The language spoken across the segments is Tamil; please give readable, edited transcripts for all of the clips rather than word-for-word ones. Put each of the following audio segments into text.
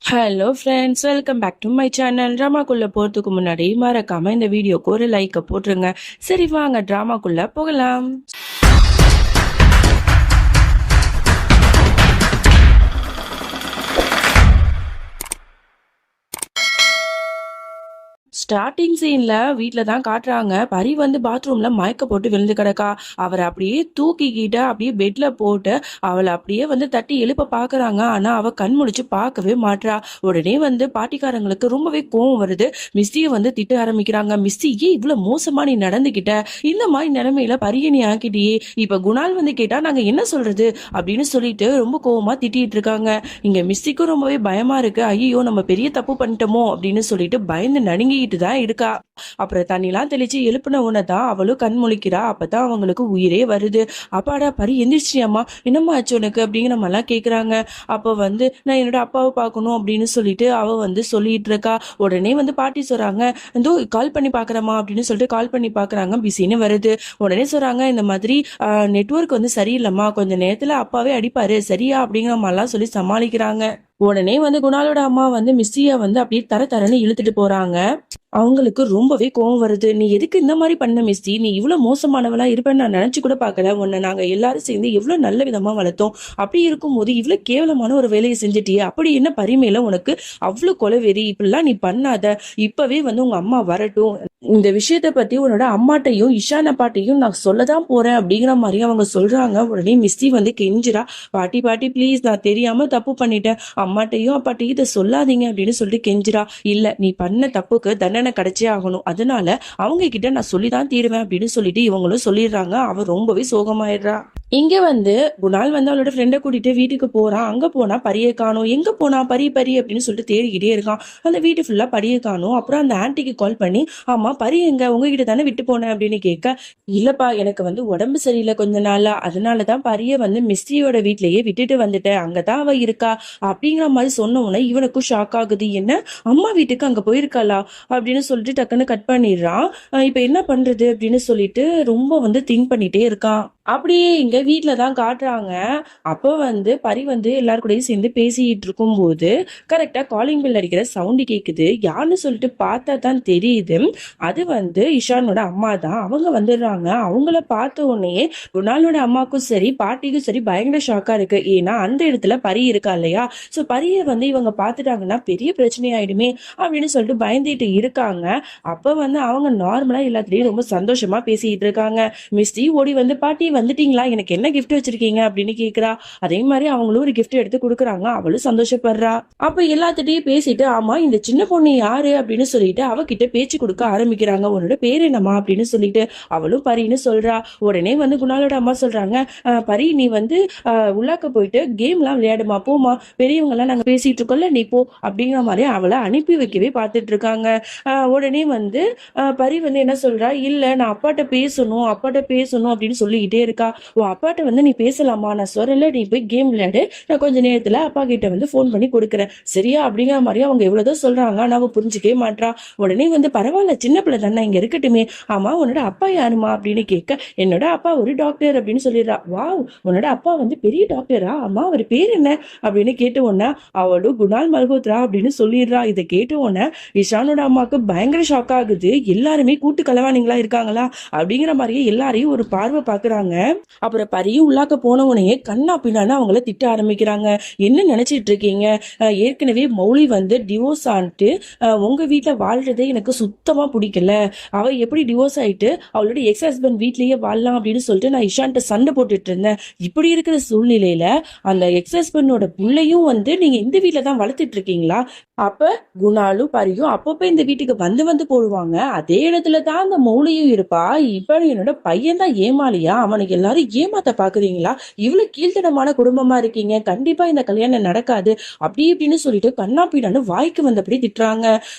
Hello friends, welcome back to my channel. ட்ராமாக்குள்ளே போகிறதுக்கு முன்னாடி மறக்காமல் இந்த வீடியோக்கு ஒரு லைக்கை போட்டுருங்க. சரி வாங்க ட்ராமாக்குள்ளே போகலாம். ஸ்டார்டிங் சீன்ல வீட்ல தான் காட்டுறாங்க. பரி வந்து பாத்ரூம்ல மயக்க போட்டு விழுந்து கிடக்கா. அவரை அப்படியே தூக்கிக்கிட்ட அப்படியே பெட்ல போட்டு அவளை அப்படியே வந்து தட்டி எழுப்ப பாக்குறாங்க. ஆனா அவ கண் முழிச்சு பார்க்கவே மாட்றா. உடனே வந்து பாட்டிக்காரங்களுக்கு ரொம்பவே கோவம் வருது. மிஸ்டியை வந்து திட்ட ஆரம்பிக்கிறாங்க. மிஸ்டி, ஏன் இவ்வளவு மோசமா நீ நடந்துகிட்ட? இந்த மாதிரி நிலைமையில பரிய நீ ஆக்கிட்டியே. இப்ப குணால் வந்து கேட்டா நாங்க என்ன சொல்றது அப்படின்னு சொல்லிட்டு ரொம்ப கோவமா திட்டிட்டு இருக்காங்க. இங்க மிஸ்டிக்கும் ரொம்பவே பயமா இருக்கு. ஐயோ நம்ம பெரிய தப்பு பண்ணிட்டோமோ அப்படின்னு சொல்லிட்டு பயந்து நடுங்கிட்டு தான் இருக்கா. அப்புறம் தண்ணிலாம் தெளிச்சு எழுப்பின உடனேதான் அவளும் கண் முழிக்கிறா. அப்பதான் அவங்களுக்கு உயிரே வருது. அப்பாடா பரி எந்திரிச்சியாமா, என்னம்மா ஆச்சு உனக்கு அப்படிங்கிற மாதிரிலாம் கேக்குறாங்க. அப்ப வந்து நான் என்னோட அப்பாவை பார்க்கணும் அப்படின்னு சொல்லிட்டு அவ வந்து சொல்லிட்டு இருக்கா. உடனே வந்து பாட்டி சொல்றாங்க, இதோ கால் பண்ணி பாக்குறமா அப்படின்னு சொல்லிட்டு கால் பண்ணி பாக்குறாங்க. பிஸின்னு வருது. உடனே சொல்றாங்க, இந்த மாதிரி நெட்வொர்க் வந்து சரியில்லைம்மா, கொஞ்ச நேரத்துல அப்பாவே அடிப்பாரு சரியா அப்படிங்கிற மாதிரிலாம் சொல்லி சமாளிக்கிறாங்க. உடனே வந்து குணாலோட அம்மா வந்து மிஸ்ஸிய வந்து அப்படியே தர தரன்னு இழுத்துட்டு போறாங்க. அவங்களுக்கு ரொம்பவே கோவம் வருது. நீ எதுக்கு இந்த மாதிரி பண்ண மிஸ்டி? நீ இவ்வளவு மோசமானவளா இருப்பேன்னு நான் நினைச்சு கூட பார்க்கல. உன்னை நாங்க எல்லாரும் சேர்ந்து எவ்வளவு நல்ல விதமா வளர்த்தோம். அப்படி இருக்கும்போது இவ்வளவு கேவலமான ஒரு வேலையை செஞ்சுட்டியே. அப்படி என்ன பரிமையில உனக்கு அவ்வளவு கொலவெறி? இப்படிலாம் நீ பண்ணாத. இப்பவே வந்து உங்க அம்மா வரட்டும், இந்த விஷயத்த பத்தி உன்னோட அம்மாட்டையும் இஷான் அப்பாட்டையும் நான் சொல்லதான் போறேன் அப்படிங்கிற மாதிரி அவங்க சொல்றாங்க. உடனே மிஸ்டி வந்து கெஞ்சிரா, பாட்டி பாட்டி ப்ளீஸ், நான் தெரியாம தப்பு பண்ணிட்டேன், அம்மாட்டையும் அப்பாட்டையும் இதை சொல்லாதீங்க அப்படின்னு சொல்லிட்டு கெஞ்சிரா. இல்ல, நீ பண்ண தப்புக்கு தண்டனை கிடைச்சே ஆகணும், அதனால அவங்க கிட்ட நான் சொல்லிதான் தீருவேன் அப்படின்னு சொல்லிட்டு இவங்களும் சொல்லிடுறாங்க. அவ ரொம்பவே சோகமாயிடுறா. இங்க வந்து குணால் வந்து அவளோட ஃப்ரெண்டை கூட்டிட்டு வீட்டுக்கு போறான். அங்க போனா பரியை காணும். எங்க போனா பரி பரி அப்படின்னு சொல்லிட்டு தேடிக்கிட்டே இருக்கான். அந்த வீட்டு ஃபுல்லா படியை காணும். அப்புறம் அந்த ஆன்ட்டிக்கு கால் பண்ணி, ஆமா பரி எங்க, உங்ககிட்ட தானே விட்டு போனேன் அப்படின்னு கேட்க, இல்லப்பா எனக்கு வந்து உடம்பு சரியில்லை கொஞ்ச நாளா, அதனாலதான் பரிய வந்து மிஸ்ட்ரியோட வீட்லயே விட்டுட்டு வந்துட்டேன், அங்கதான் அவ இருக்கா அப்படிங்கிற மாதிரி சொன்ன உடனே இவனுக்கும் ஷாக் ஆகுது. என்ன, அம்மா வீட்டுக்கு அங்க போயிருக்காளா அப்படின்னு சொல்லிட்டு டக்குன்னு கட் பண்ணிடுறான். இப்ப என்ன பண்றது அப்படின்னு சொல்லிட்டு ரொம்ப வந்து திங்க் பண்ணிட்டே இருக்கான். அப்படியே இங்க வீட்டுல தான் காட்டுறாங்க. அப்போ வந்து பரி வந்து எல்லாரு கூடயும் சேர்ந்து பேசிட்டு இருக்கும் போது கரெக்டா காலிங் பெல் அடிக்கிற சவுண்டு கேக்குது. யாருன்னு சொல்லிட்டு பார்த்தா தான் தெரியுது, அது வந்து இஷானோட அம்மா தான். அவங்க வந்துடுறாங்க. அவங்கள பார்த்த உடனே குணாலோட அம்மாக்கும் சரி பாட்டிக்கும் சரி பயங்கர ஷாக்கா இருக்கு. ஏன்னா அந்த இடத்துல பரி இருக்கா இல்லையா. சோ பரிய வந்து இவங்க பார்த்துட்டாங்கன்னா பெரிய பிரச்சனை ஆயிடுமே அப்படின்னு சொல்லிட்டு பயந்துட்டு இருக்காங்க. அப்ப வந்து அவங்க நார்மலா எல்லாத்துலயும் ரொம்ப சந்தோஷமா பேசிட்டு இருக்காங்க. மிஸ்டி ஓடி வந்து, பாட்டி வந்துட்டீங்களா, எனக்கு என்ன கிஃப்ட் வச்சிருக்கீங்க அப்படின்னு கேக்குறா. அதே மாதிரி அவங்களும் ஒரு கிஃப்ட் எடுத்து கொடுக்குறாங்க. அவளும் சந்தோஷப்படுறா. அப்ப எல்லாத்திட்டையும் பேசிட்டு, ஆமா இந்த சின்ன பொண்ணு யாரு அப்படின்னு சொல்லிட்டு அவகிட்ட பேச்சு கொடுக்க ஆரம்பிக்கிறாங்க. உன்னோட பேர் என்னம்மா அப்படின்னு சொல்லிட்டு அவளும் பரின்னு சொல்றா. உடனே வந்து குணாலோட அம்மா சொல்றாங்க, பரி நீ வந்து உள்ளாக்க போயிட்டு கேம் எல்லாம் விளையாடுமா, போமா, பெரியவங்க எல்லாம் நாங்க பேசிட்டு இருக்கோம்ல, நீ போ அப்படிங்கிற மாதிரி அவளை அனுப்பி வைக்கவே பார்த்துட்டு இருக்காங்க. உடனே வந்து பரி வந்து என்ன சொல்றா, இல்ல நான் அப்பாட்ட பேசணும் அப்படின்னு சொல்லிக்கிட்டே இருக்கா. உன் அப்பாட்ட வந்து நீ பேசலாமா, நான் சொல்றேன்ல, நீ போய் கேம் விளையாடு, நான் கொஞ்ச நேரத்துல அப்பா கிட்ட வந்து போன் பண்ணி கொடுக்குறேன் சரியா அப்படிங்கிற மாதிரி அவங்க எவ்வளவுதான் சொல்றாங்க. ஆனா அவ புரிஞ்சுக்கவே மாட்றா. உடனே வந்து பரவாயில்ல சின்ன பிள்ளை தானே, இங்க இருக்கட்டுமே, ஆமா உன்னோட அப்பா யாருமா அப்படின்னு கேட்க, என்னோட அப்பா ஒரு டாக்டர் அப்படின்னு சொல்லிடுறா. வாவ், உன்னோட அப்பா வந்து பெரிய டாக்டரா, ஆமா அவர் பேர் என்ன அப்படின்னு கேட்ட உடனே அவளும் குணால் மல்ஹோத்ரா அப்படின்னு சொல்லிடுறா. இதை கேட்ட உடனே இஷானோட அம்மாவுக்கு பயங்கர ஷாக் ஆகுது. எல்லாருமே கூட்டு கலவாணிங்களா இருக்காங்களா அப்படிங்கிற மாதிரியே எல்லாரையும் ஒரு பார்வை பாக்குறாங்க. அப்புறம் பரியும் உள்ளாக்க போன உடனே கண்ணா பின்னான்னு அவங்கள திட்ட ஆரம்பிக்கிறாங்க. என்ன நினைச்சிட்டு இருக்கீங்க, ஏற்கனவே மௌலி வந்து டிவோர்ஸ் ஆனிட்டு உங்க வீட்டுல வாழ்றதே எனக்கு சுத்தமா பிடிக்கல, அவ எப்படி டிவோர்ஸ் ஆயிட்டு அவளோட எக்ஸ் ஹஸ்பண்ட் வீட்லயே வாழலாம் அப்படின்னு சொல்லிட்டு நான் இஷான்ட்ட சண்டை போட்டுட்டு இருந்தேன். இப்படி இருக்கிற சூழ்நிலையில அந்த எக்ஸ் ஹஸ்பண்டோட பிள்ளையும் வந்து நீங்க இந்த வீட்டுல தான் வளர்த்துட்டு இருக்கீங்களா? அப்ப குணாலும் பரியும் அப்பப்ப இந்த வீட்டுக்கு வந்து வந்து போடுவாங்க. அதே இடத்துல தான் அந்த மௌலியும் இருப்பா. இப்ப என்னோட பையன் தான் ஏமாளியா, அவனுக்கு எல்லாரும் ஏமாத்த பாக்குறீங்களா, இவ்வளவு கீழ்த்தனமான குடும்பமா இருக்கீங்க, கண்டிப்பா இந்த கல்யாணம் நடக்காது அப்படி இப்படின்னு சொல்லிட்டு கண்ணா பீடான்னு வாய்க்கு வந்தபடி திட்டுறாங்க.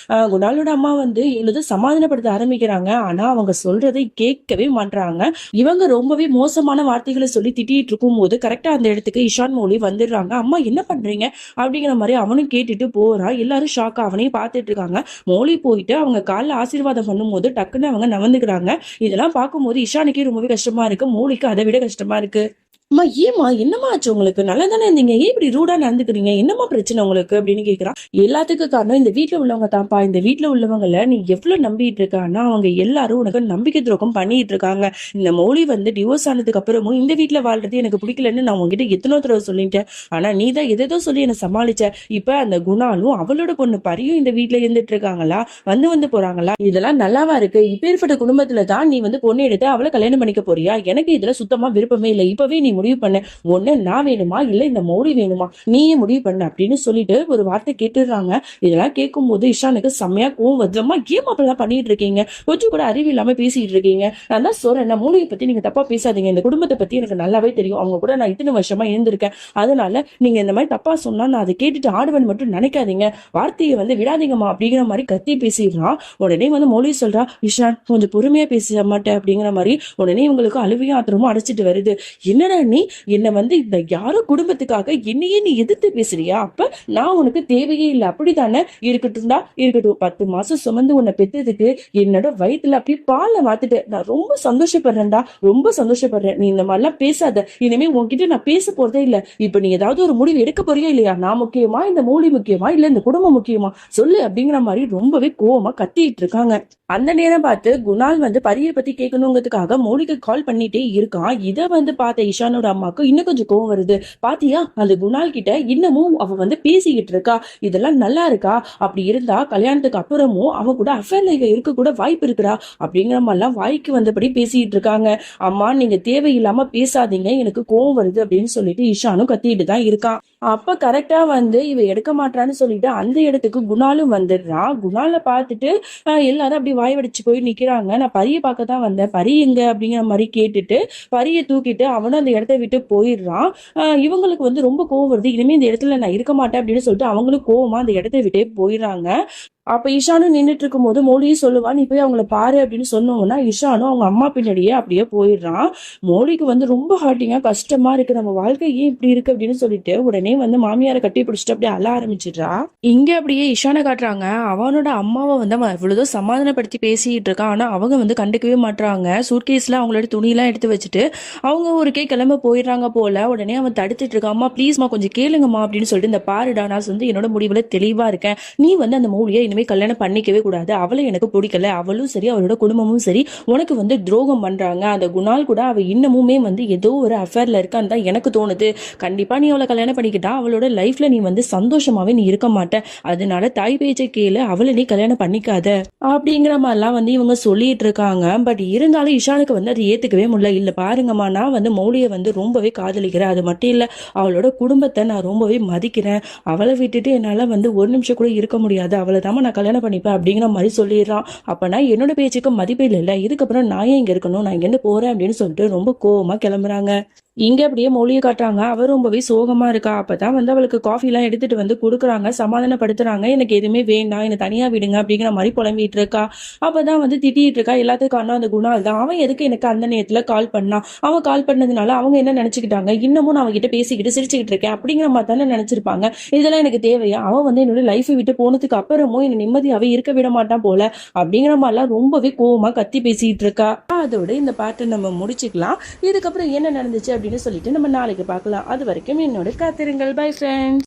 குணாலோட அம்மா வந்து எழுத சமாதானப்படுத்த ஆரம்பிக்கிறாங்க. ஆனா அவங்க சொல்றதை கேட்கவே மாட்டாங்க. இவங்க ரொம்பவே மோசமான வார்த்தைகளை சொல்லி திட்டிட்டு இருக்கும் போது கரெக்டா அந்த இடத்துக்கு இஷான் மௌலி வந்துடுறாங்க. அம்மா என்ன பண்றீங்க அப்படிங்கிற மாதிரி அவனும் கேட்டுட்டு போறான். எல்லாரும் ஷாக்கா அவனையும் பார்த்துட்டு இருக்காங்க. மௌலி போயிட்டு அவங்க காலில் ஆசீர்வாதம் பண்ணும்போது டக்குன்னு அவங்க நவந்துக்கிறாங்க. இதெல்லாம் பார்க்கும்போது இஷானுக்கே ரொம்பவே கஷ்டமா இருக்கு, மௌலிக்கு அதை விட கஷ்டமா இருக்கு. அம்மா ஏம்மா என்னம்மா ஆச்சு உங்களுக்கு? நல்லா தானே இருந்தீங்க, ஏன் இப்படி ரூடா நடந்துக்கிறீங்க? என்னம்மா பிரச்சனை உங்களுக்கு அப்படின்னு கேக்குறான். எல்லாத்துக்கும் காரணம் இந்த வீட்ல உள்ளவங்க தான்ப்பா. இந்த வீட்ல உள்ளவங்கள நீ எவ்வளவு நம்பிட்டு இருக்கான்னா அவங்க எல்லாரும் உனக்கு நம்பிக்கை துரோகம் பண்ணிட்டு இருக்காங்க. இந்த மௌலி வந்து டிவோர்ஸ் ஆனதுக்கு அப்புறமும் இந்த வீட்ல வாழ்றது எனக்கு பிடிக்கலன்னு நான் உங்ககிட்ட எத்தனோ தடவை சொல்லிட்டேன். ஆனா நீ தான் எதேதோ சொல்லி என்ன சமாளிச்ச. இப்ப அந்த குணாலும் அவளோட பொண்ணு பரியும் இந்த வீட்ல இருந்துட்டு இருக்காங்களா, வந்து போறாங்களா? இதெல்லாம் நல்லாவா இருக்கு? இப்பேற்பட்ட குடும்பத்துல தான் நீ வந்து பொண்ணு எடுத்து அவளை கல்யாணம் பண்ணிக்க போறியா? எனக்கு இதுல சுத்தமா விருப்பமே இல்லை. இப்பவே நீ முடிவு பண்ண, ஒண்ணு நான் வேணுமா இல்ல இந்த மௌலி வேணுமா, நீயே முடிவு பண்ண அப்படின்னு சொல்லிட்டு ஒரு வார்த்தை கேட்டுடுறாங்க. இதெல்லாம் கேட்கும் போது இஷானுக்கு செம்மையா கோவம் வருது. அம்மா ஏன் அப்படிலாம் பண்ணிட்டு இருக்கீங்க? கொஞ்சம் கூட அறிவு இல்லாம பேசிட்டு இருக்கீங்க. நான் தான் சொல்றேன், மௌலியை பத்தி நீங்க தப்பா பேசாதீங்க. இந்த குடும்பத்தை பத்தி எனக்கு நல்லாவே தெரியும். அவங்க கூட நான் இத்தனை வருஷமா இருந்திருக்கேன். அதனால நீங்க இந்த மாதிரி தப்பா சொன்னா நான் அதை கேட்டுட்டு ஆடுவேன் மட்டும் நினைக்காதீங்க. வார்த்தையை வந்து விடாதீங்கம்மா அப்படிங்கிற மாதிரி கத்தி பேசிடுறான். உடனே வந்து மௌலி சொல்றா, இஷான் கொஞ்சம் பொறுமையா பேச மாட்டேன் அப்படிங்கிற மாதிரி. உடனே இவங்களுக்கு அழுவையும் ஆத்திரமும் அடைச்சிட்டு வருது. என்னடா நீ என்ன வந்து இந்த யாரோ குடும்பத்துக்காக என்னையே நீ எதிர்த்து பேசுறியா? அப்ப நான் உனக்கு தேவையே இல்லை அப்படித்தானே? இருக்கட்டும்டா இருக்கட்டும். 10 மாசம் சுமந்து உன்னை பெத்ததுக்கு என்னோட வயிற்றுல அப்படியே பாலை மாத்துட்டு நான் ரொம்ப சந்தோஷப்படுறேன்டா, ரொம்ப சந்தோஷப்படுறேன். நீ இந்த மாதிரிலாம் பேசாத. இனிமே உன்கிட்ட நான் பேச போறதே இல்லை. இப்ப நீ ஏதாவது ஒரு முடிவு எடுக்க போறியா இல்லையா? நான் முக்கியமா இந்த மூலி முக்கியமா இல்ல இந்த குடும்பம் முக்கியமா சொல்லு அப்படிங்கிற மாதிரி ரொம்பவே கோவமா கத்திட்டு இருக்காங்க. அந்த நேரம் பார்த்து குணால் வந்து பரியை பத்தி கேட்கணுங்கிறதுக்காக மௌலிக்கு கால் பண்ணிட்டே இருக்கான். இதை வந்து பார்த்த இஷானோட அம்மாக்கு இன்னும் கொஞ்சம் கோவம் வருது. பாத்தியா அந்த குணால் கிட்ட இன்னமும் அவ வந்து பேசிக்கிட்டு இருக்கா, இதெல்லாம் நல்லா இருக்கா? அப்படி இருந்தா கல்யாணத்துக்கு அப்புறமும் அவ கூட அஃபேர்ல இருக்க கூட வாய்ப்பு இருக்குடா அப்படிங்கிற மாதிரிலாம் வாய்க்கு வந்தபடி பேசிட்டு இருக்காங்க. அம்மா நீங்க தேவையில்லாம பேசாதீங்க, எனக்கு கோவம் வருது அப்படின்னு சொல்லிட்டு இஷானும் கத்திட்டு தான் இருக்கான். அப்ப கரெக்டா வந்து இவ எடுக்க மாட்டான்னு சொல்லிட்டு அந்த இடத்துக்கு குணாலும் வந்துடுறான். குணால பார்த்துட்டு எல்லாரும் அப்படி வாய் வடிச்சு போய் நிக்கிறாங்க. நான் பரிய பார்க்க தான் வந்தேன், பரி எங்க அப்படிங்கிற மாதிரி கேட்டுட்டு பரிய தூக்கிட்டு அவனும் அந்த இடத்த விட்டு போயிடுறான். இவங்களுக்கு வந்து ரொம்ப கோவம் வருது. இனிமே இந்த இடத்துல நான் இருக்க மாட்டேன் அப்படின்னு சொல்லிட்டு அவங்களும் கோவமா அந்த இடத்த விட்டே போயிடுறாங்க. அப்ப இஷானும் நின்றுட்டு இருக்கும் போது மௌலியும் சொல்லுவா, நீ போய் அவங்கள பாரு அப்படின்னு சொன்னோம்னா இஷானும் அவங்க அம்மா பின்னாடியே அப்படியே போயிடுறான். மௌலிக்கு வந்து ரொம்ப ஹார்ட்டிங்கா கஷ்டமா இருக்கு, நம்ம வாழ்க்கை ஏன் இப்படி இருக்கு அப்படின்னு சொல்லிட்டு உடனே வந்து மாமியாரை கட்டி பிடிச்சிட்டு அப்படியே அழ ஆரம்பிச்சிடுறா. இங்க அப்படியே இஷானை காட்டுறாங்க. அவனோட அம்மாவை வந்து அவன் எவ்வளவுதோ சமாதானப்படுத்தி பேசிட்டு இருக்கான். ஆனா அவங்க வந்து கண்டுக்கவே மாட்டாங்க. சூட்கேஸ்ல அவங்களோட துணியெல்லாம் எடுத்து வச்சுட்டு அவங்க ஒரு கிளம்ப போயிடுறாங்க போல. உடனே அவன் தடுத்துட்டு இருக்கான். அம்மா ப்ளீஸ்மா கொஞ்சம் கேளுங்கம்மா அப்படின்னு சொல்லிட்டு, இந்த பாருடா நான் வந்து என்னோட முடிவுல தெளிவா இருக்கேன். நீ வந்து அந்த மௌலியை கல்யாணம் பண்ணிக்கவே கூடாது. அவளை எனக்கு பிடிக்கல. அவளும் சரி அவளோட குடும்பமும் சரி உனக்கு வந்து துரோகம் பண்றாங்க. அந்த குணால் கூட அவ இன்னமுமே வந்து ஏதோ ஒரு அஃபேர்ல இருக்கான்னு தான் எனக்கு தோணுது. கண்டிப்பா நீ அவளை கல்யாணம் பண்ணிக்கிட்டா அவளோட லைஃப்ல நீ வந்து சந்தோஷமாவே நீ இருக்க மாட்ட. அதனால தாய் பேச்சை கேளு, அவளை நீ கல்யாணம் பண்ணிக்காத அப்படிங்கிற மாதிரிலாம் வந்து இவங்க சொல்லிட்டு இருக்காங்க. பட் இருந்தாலும் இஷானுக்கு வந்து அது ஏத்துக்கவே முடியல. இல்ல பாருங்கம்மா, நான் வந்து மௌலியை வந்து ரொம்பவே காதலிக்கிறேன். அது மட்டும் இல்ல அவளோட குடும்பத்தை நான் ரொம்பவே மதிக்கிறேன். அவளை விட்டுட்டு என்னால வந்து ஒரு நிமிஷம் கூட இருக்க முடியாது. அவளை தான் நான் கல்யாணம் பண்ணிப்பேன் அப்படிங்கிற மாதிரி சொல்லிடுறான். அப்பனா என்னோட பேச்சுக்கு மதிப்பே இல்லை. இதுக்கப்புறம் நான் ஏன் இங்க இருக்கணும், நான் இங்க இருந்து போறேன் அப்படின்னு சொல்லிட்டு ரொம்ப கோவமா கிளம்புறாங்க. இங்க அப்படியே மொழியை காட்டுறாங்க. அவ ரொம்பவே சோகமா இருக்கா. அப்பதான் வந்து அவளுக்கு காஃபி எல்லாம் எடுத்துட்டு வந்து கொடுக்குறாங்க, சமாதானப்படுத்துறாங்க. எனக்கு எதுவுமே வேண்டாம், என்ன தனியா விடுங்க அப்படிங்கிற மாதிரி புலம்பிட்டு இருக்கா. அப்பதான் வந்து திட்டிட்டு இருக்கா. எல்லாத்துக்கும் அந்த குணால் தான். அவன் எதுக்கு எனக்கு அந்த நேரத்துல கால் பண்ணான்? அவன் கால் பண்ணதுனால அவங்க என்ன நினைச்சுக்கிட்டாங்க, இன்னமும் நான் அவகிட்ட பேசிக்கிட்டு சிரிச்சுக்கிட்டு இருக்கேன் அப்படிங்கிற மாதிரி தானே நினைச்சிருப்பாங்க. இதெல்லாம் எனக்கு தேவையா? அவன் வந்து என்னோட லைஃபை விட்டு போனதுக்கு அப்புறமும் என்ன நிம்மதியாவே இருக்க விட மாட்டான் போல அப்படிங்கிற மாதிரிலாம் ரொம்பவே கோவமா கத்தி பேசிட்டு இருக்கா. அதோட இந்த பாட்டை நம்ம முடிச்சுக்கலாம். இதுக்கப்புறம் என்ன நடந்துச்சு அப்படின்னு சொல்லிட்டு நம்ம நாளைக்கு பார்க்கலாம். அது வரைக்கும் என்னோட காத்திருங்கள். Bye friends.